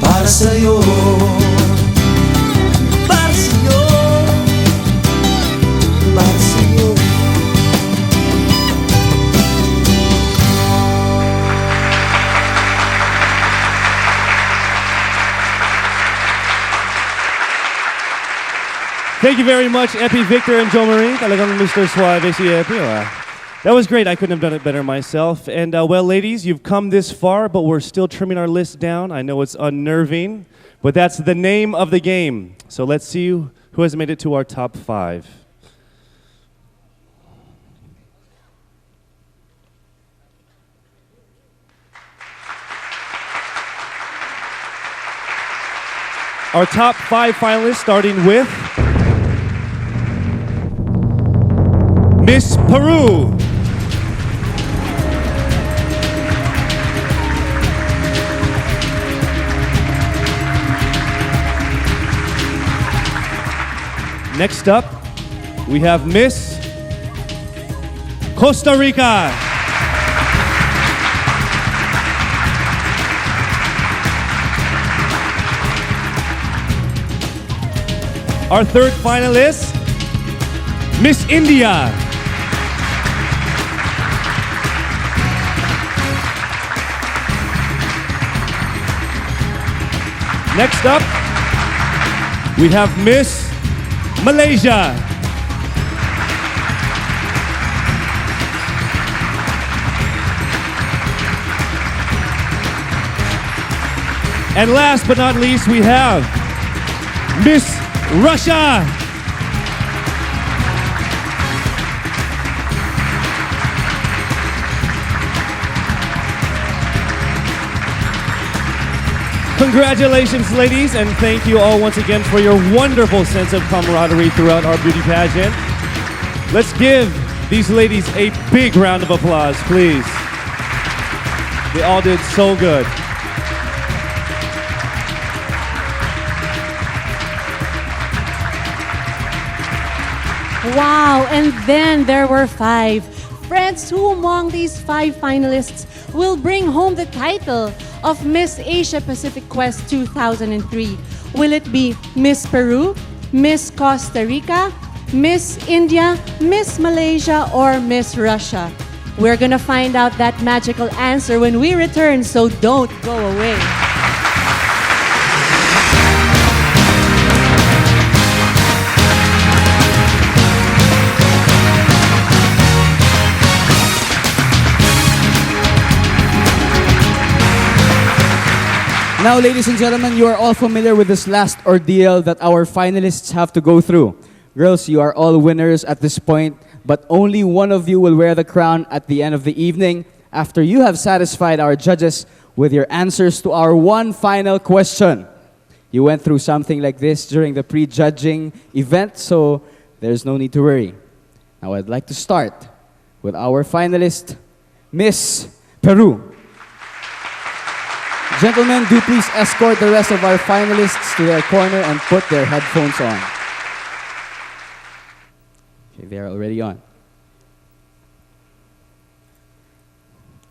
para sa'yo, para sa'yo, para sa'yo. Thank you very much, Epi, Victor, and Joe Marie. Talagang Mr. Suave si Epi. That was great. I couldn't have done it better myself. And well, ladies, you've come this far, but we're still trimming our list down. I know it's unnerving, but that's the name of the game. So let's see who has made it to our top 5. Our top 5 finalists, starting with Miss Peru. Next up, we have Miss Costa Rica. Our third finalist, Miss India. Next up, we have Miss Malaysia. And last but not least, we have Miss Russia. Congratulations, ladies, and thank you all once again for your wonderful sense of camaraderie throughout our beauty pageant. Let's give these ladies a big round of applause, please. They all did so good. Wow, and then there were 5. Friends, who among these 5 finalists will bring home the title of Miss Asia Pacific Quest 2003? Will it be Miss Peru, Miss Costa Rica, Miss India, Miss Malaysia, or Miss Russia? We're gonna find out that magical answer when we return, so don't go away. Now, ladies and gentlemen, you are all familiar with this last ordeal that our finalists have to go through. Girls, you are all winners at this point, but only one of you will wear the crown at the end of the evening after you have satisfied our judges with your answers to our one final question. You went through something like this during the pre-judging event, so there's no need to worry. Now, I'd like to start with our finalist, Miss Peru. Gentlemen, do please escort the rest of our finalists to their corner and put their headphones on. Okay, they're already on.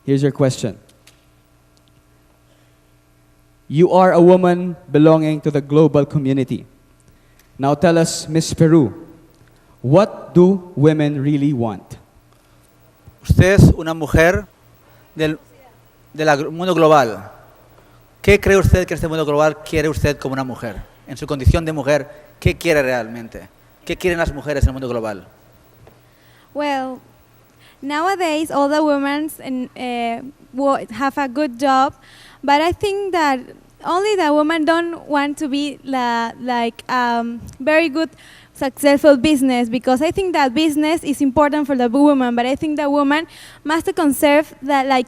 Here's your question. You are a woman belonging to the global community. Now tell us, Miss Peru, what do women really want? Usted es una mujer del mundo global. ¿Qué cree usted que este mundo global quiere usted como una mujer? En su condición de mujer, ¿qué quiere realmente? ¿Qué quieren las mujeres en el mundo global? Well, nowadays all the women have a good job, but I think that only the women don't want to be very good, successful business, because I think that business is important for the woman, but I think the woman must conserve that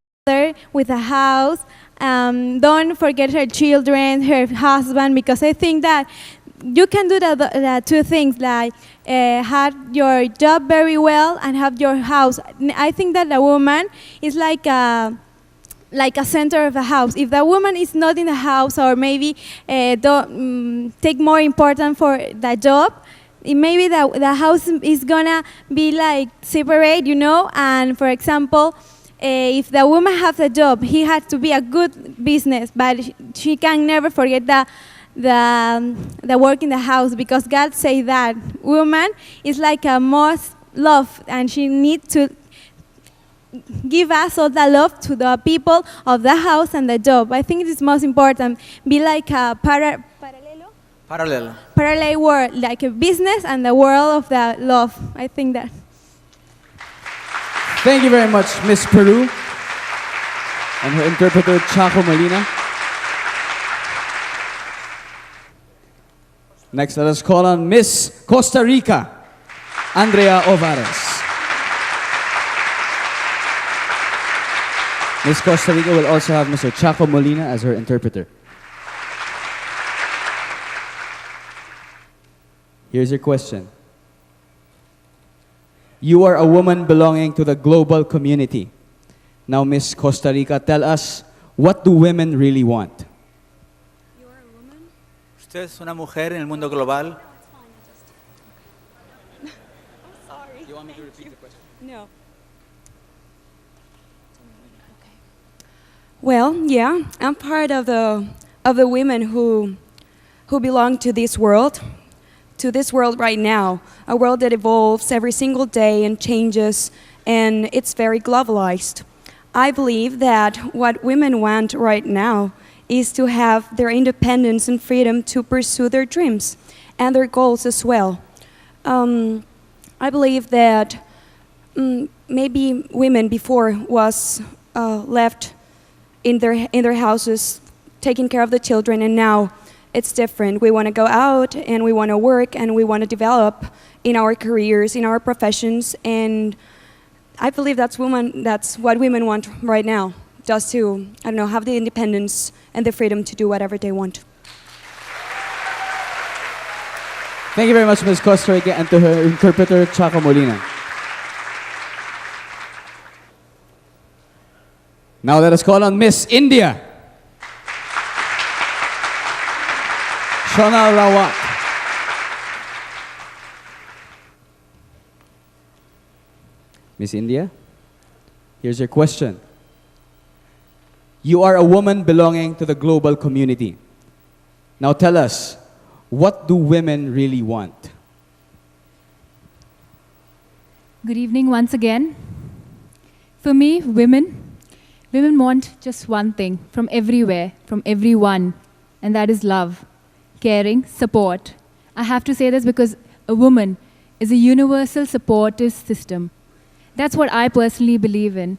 with a house. Don't forget her children, her husband, because I think that you can do the 2 things, like have your job very well and have your house. I think that the woman is like a center of the house. If the woman is not in the house, or maybe don't take more important for the job, maybe the house is gonna be like separate, and for example, if the woman has a job, he has to be a good business, but she can never forget the work in the house, because God say that woman is like a most love, and she needs to give us all the love to the people of the house and the job. I think it is most important. Be like a parallel world, like a business and the world of the love. I think that. Thank you very much, Miss Peru, and her interpreter, Chaco Molina. Next, let us call on Miss Costa Rica, Andrea Ovares. Miss Costa Rica will also have Mr. Chaco Molina as her interpreter. Here's your question. You are a woman belonging to the global community. Now, Miss Costa Rica, tell us, what do women really want? Usted es una mujer en el mundo global. Sorry. You want me to repeat the question? No. Well, yeah, I'm part of the women who belong to this world right now, a world that evolves every single day and changes, and it's very globalized. I believe that what women want right now is to have their independence and freedom to pursue their dreams and their goals as well. I believe that maybe women before was left in their houses taking care of the children, and now it's different. We want to go out and we want to work and we want to develop in our careers, in our professions, and I believe that's what women want right now, just to, I don't know, have the independence and the freedom to do whatever they want. Thank you very much, Ms. Costa Rica, and to her interpreter, Chaco Molina. Now let us call on Miss India, Shona Rawat. Miss India, here's your question. You are a woman belonging to the global community. Now tell us, what do women really want? Good evening once again. For me, women want just one thing from everywhere, from everyone, and that is love, caring, support. I have to say this because a woman is a universal supportive system. That's what I personally believe in.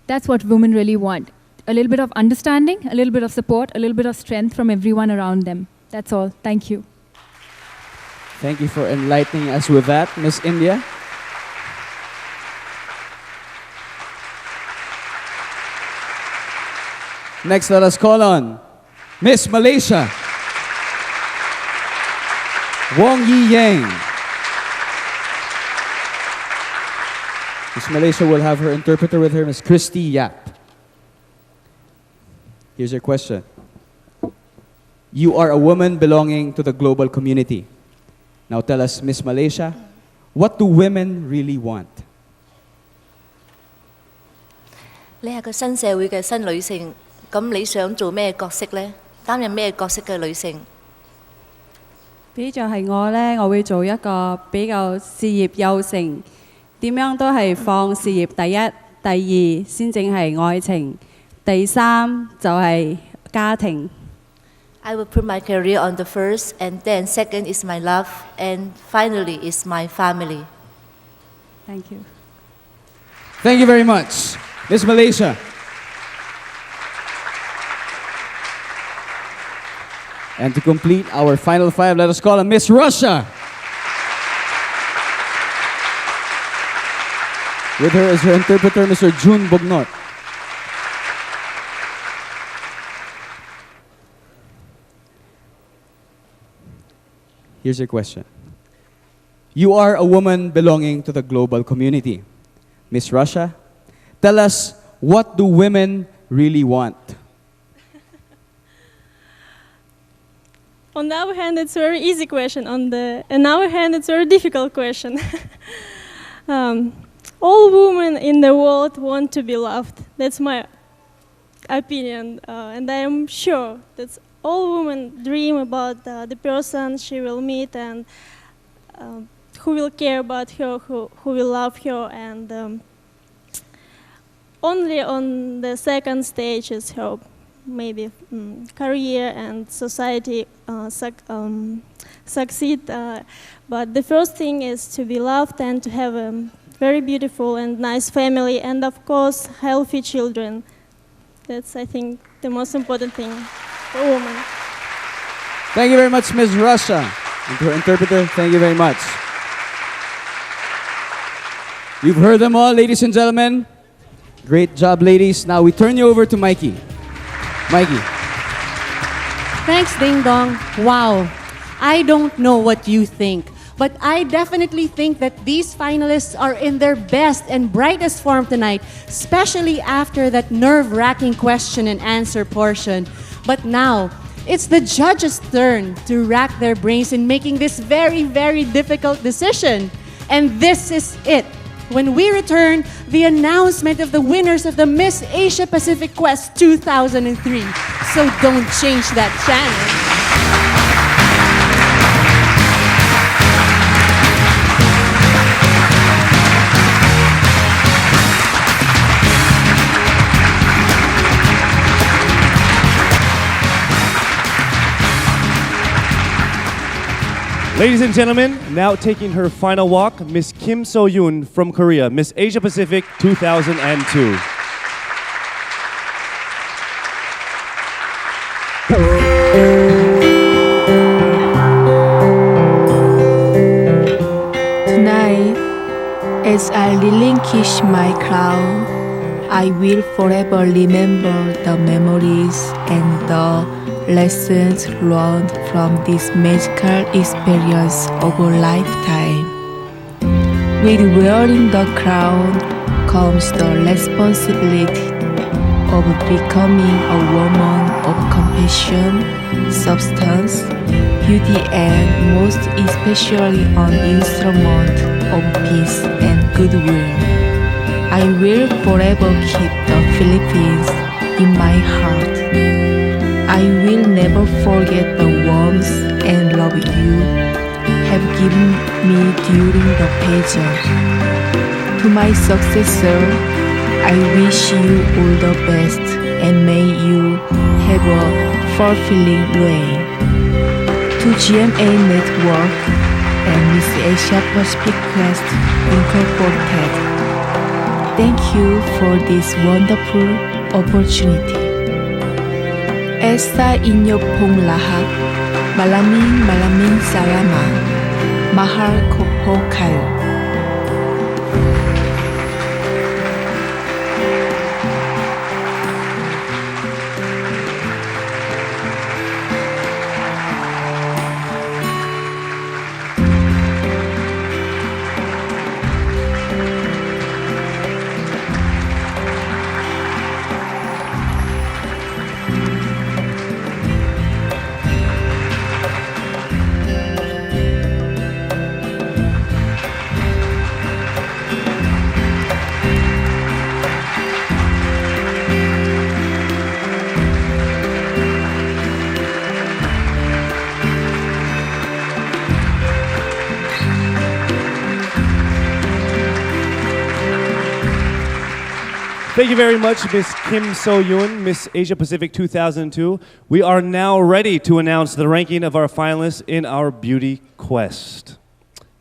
That's what women really want. A little bit of understanding, a little bit of support, a little bit of strength from everyone around them. That's all. Thank you. Thank you for enlightening us with that, Miss India. Next, let us call on Miss Malaysia, Wong Yi Yang. Miss Malaysia will have her interpreter with her, Miss Christy Yap. Here's your question. You are a woman belonging to the global community. Now tell us, Miss Malaysia, what do women really want? 你係個新社會嘅新女性，咁你想做咩角色呢？擔任咩角色嘅女性？比就係我呢，我會做一個比較事業有成，點樣都係放事業第一，第二先正係愛情，第三就係家庭。I will put my career on the first, and then second is my love, and finally is my family. Thank you. Thank you very much, Miss Malaysia. And to complete our final five, let us call on Miss Russia. With her is her interpreter, Mr. June Bognot. Here's your question. You are a woman belonging to the global community. Miss Russia, tell us, what do women really want? On the other hand, it's a very easy question. On the other hand, it's a very difficult question. All women in the world want to be loved. That's my opinion, and I am sure that all women dream about the person she will meet and who will care about her, who will love her, and only on the second stage is her maybe career and society succeed. But the first thing is to be loved and to have a very beautiful and nice family, and of course, healthy children. That's, I think, the most important thing for a woman. Thank you very much, Ms. Russia. And to our interpreter, thank you very much. You've heard them all, ladies and gentlemen. Great job, ladies. Now we turn you over to Mikey. Mikey. Thanks, Ding Dong. Wow. I don't know what you think, but I definitely think that these finalists are in their best and brightest form tonight, especially after that nerve-wracking question and answer portion. But now, it's the judges' turn to rack their brains in making this very, very difficult decision. And this is it. When we return, the announcement of the winners of the Miss Asia Pacific Quest 2003. So don't change that channel. Ladies and gentlemen, now taking her final walk, Miss Kim So-yoon from Korea, Miss Asia Pacific 2002. Tonight, as I relinquish my crown, I will forever remember the memories and the lessons learned from this magical experience of a lifetime. With wearing the crown comes the responsibility of becoming a woman of compassion, substance, beauty, and most especially an instrument of peace and goodwill. I will forever keep the Philippines in my heart. I will never forget the warmth and love you have given me during the pageant. To my successor, I wish you all the best and may you have a fulfilling reign. To GMA Network and Miss Asia Pacific Quest Incorporated, thank you for this wonderful opportunity. Esa inyo pong lahat, maraming salamat. Mahal ko po kayo. Thank you very much, Miss Kim So-yoon, Miss Asia Pacific 2002. We are now ready to announce the ranking of our finalists in our beauty quest.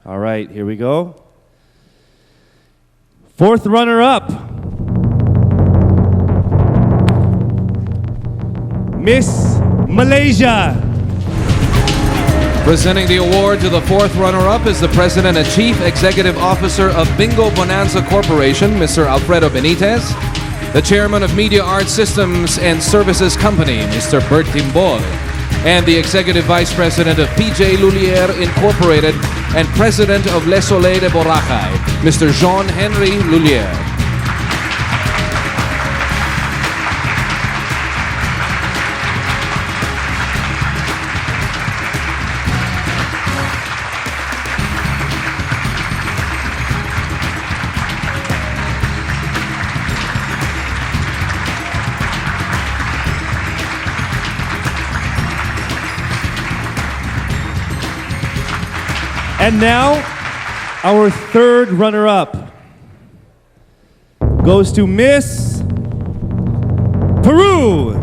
All right, here we go. Fourth runner-up, Miss Malaysia. Presenting the award to the fourth runner-up is the President and Chief Executive Officer of Bingo Bonanza Corporation, Mr. Alfredo Benitez, the Chairman of Media Arts Systems and Services Company, Mr. Bert Timbol, and the Executive Vice President of PJ Lulier Incorporated and President of Le Soleil de Boracay, Mr. Jean-Henry Lulier. And now, our third runner-up goes to Miss Peru.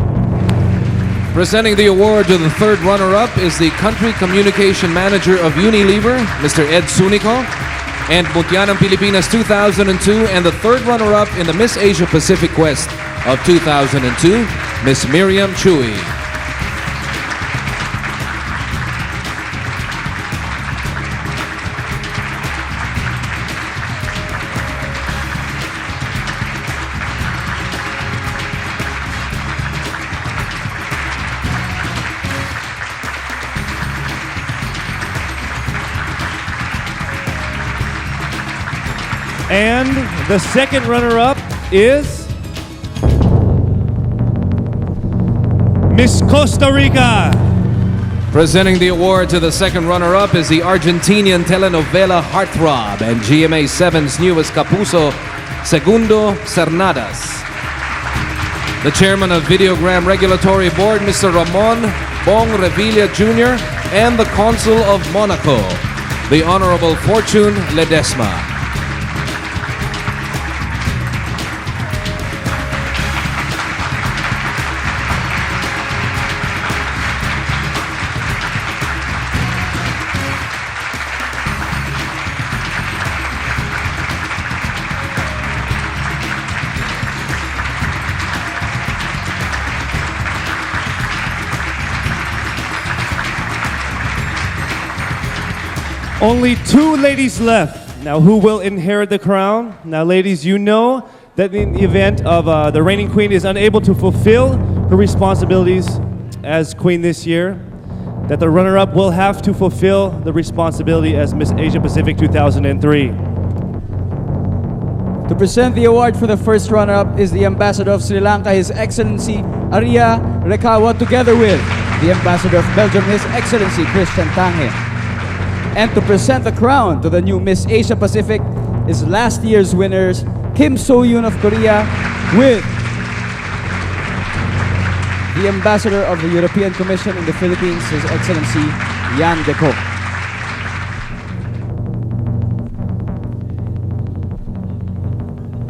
Presenting the award to the third runner-up is the Country Communication Manager of Unilever, Mr. Ed Sunico, and Mutyanang Pilipinas 2002, and the third runner-up in the Miss Asia Pacific Quest of 2002, Miss Miriam Chui. And the second runner-up is Miss Costa Rica. Presenting the award to the second runner-up is the Argentinian telenovela heartthrob and GMA7's newest Kapuso, Segundo Cernadas. The chairman of Videogram Regulatory Board, Mr. Ramon Bong Revilla Jr., and the Consul of Monaco, the Honorable Fortune Ledesma. Only two ladies left. Now, who will inherit the crown? Now, ladies, you know that in the event of the reigning queen is unable to fulfill her responsibilities as queen this year, that the runner-up will have to fulfill the responsibility as Miss Asia Pacific 2003. To present the award for the first runner-up is the Ambassador of Sri Lanka, His Excellency Arya Rekawa, together with the Ambassador of Belgium, His Excellency Christian Tange. And to present the crown to the new Miss Asia Pacific is last year's winners, Kim So-yoon of Korea, with the Ambassador of the European Commission in the Philippines, His Excellency Yan Deco.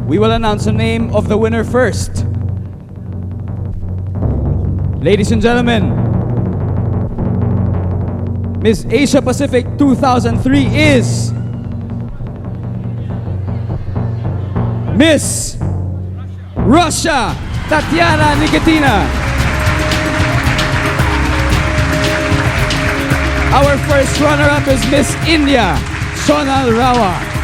We will announce the name of the winner first. Ladies and gentlemen, Miss Asia Pacific 2003 is Miss Russia, Tatiana Nikitina. Our first runner-up is Miss India, Sonal Rawa.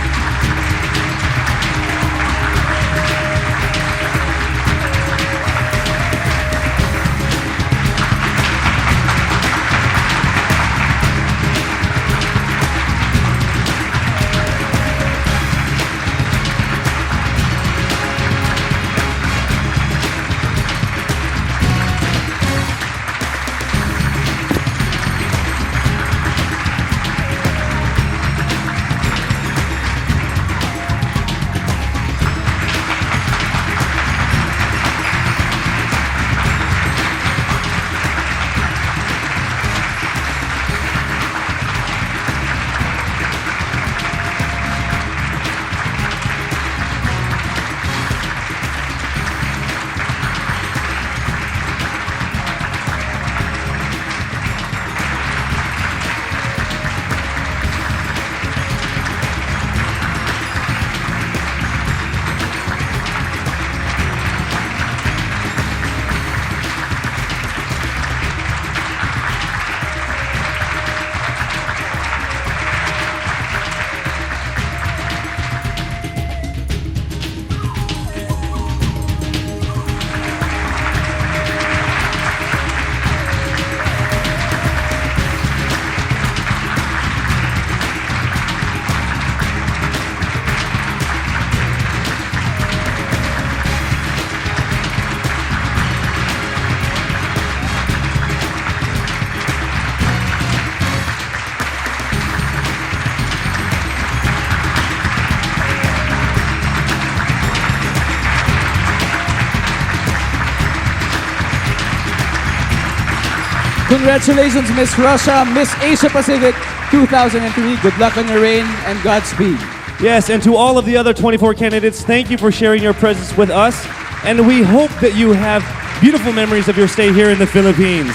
Congratulations, Miss Russia, Miss Asia Pacific 2003. Good luck on your reign and Godspeed. Yes, and to all of the other 24 candidates, thank you for sharing your presence with us. And we hope that you have beautiful memories of your stay here in the Philippines.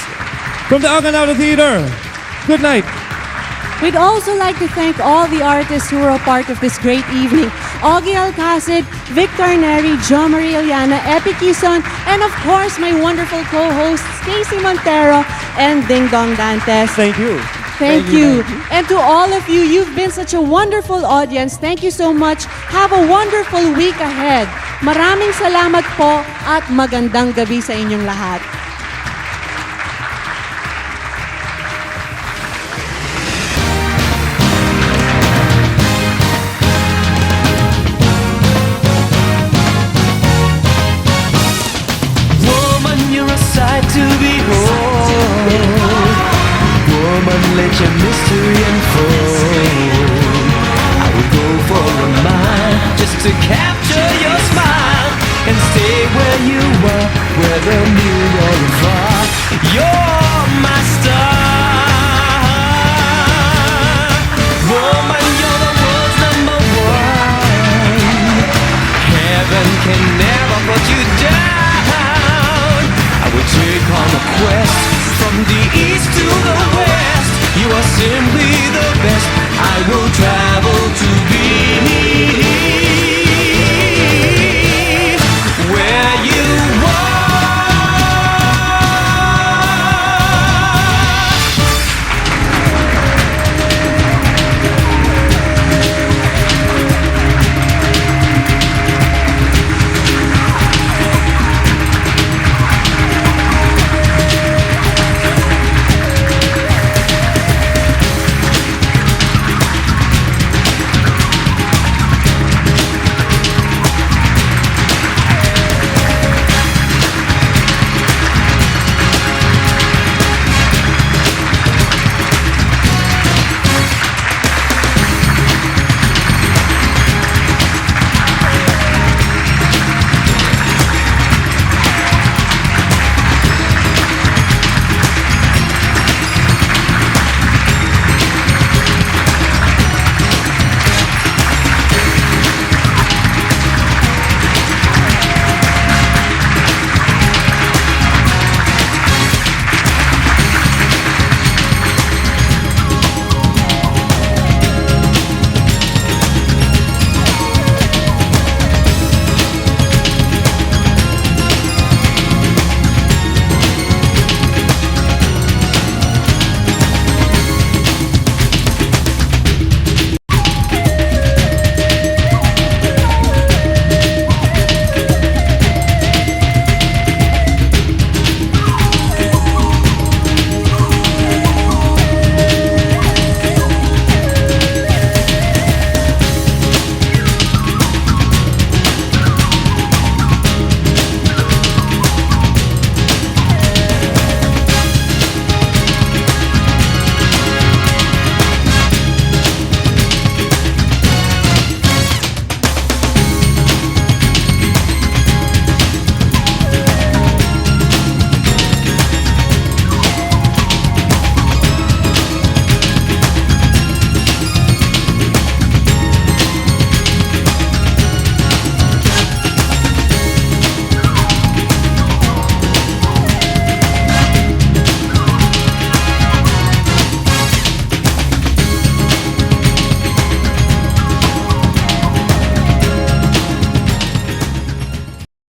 From the Aganauta Theater, good night. We'd also like to thank all the artists who were a part of this great evening. Augie Alcacid, Victor Neri, Jo Marie Iliana, Epi Quizon, and of course my wonderful co-hosts Stacy Montero and Ding Dong Dantes. Thank you. Thank you. And to all of you, you've been such a wonderful audience. Thank you so much. Have a wonderful week ahead. Maraming salamat po at magandang gabi sa inyong lahat. Woman, you're a sight to behold. Woman, let your mystery unfold. I would go for a mile just to capture your smile and stay where you are, whether near or far. You're my star. Woman, you're the world's number one. Heaven can never put you down. I will take on a quest from the east to the west. You are simply the best. I will try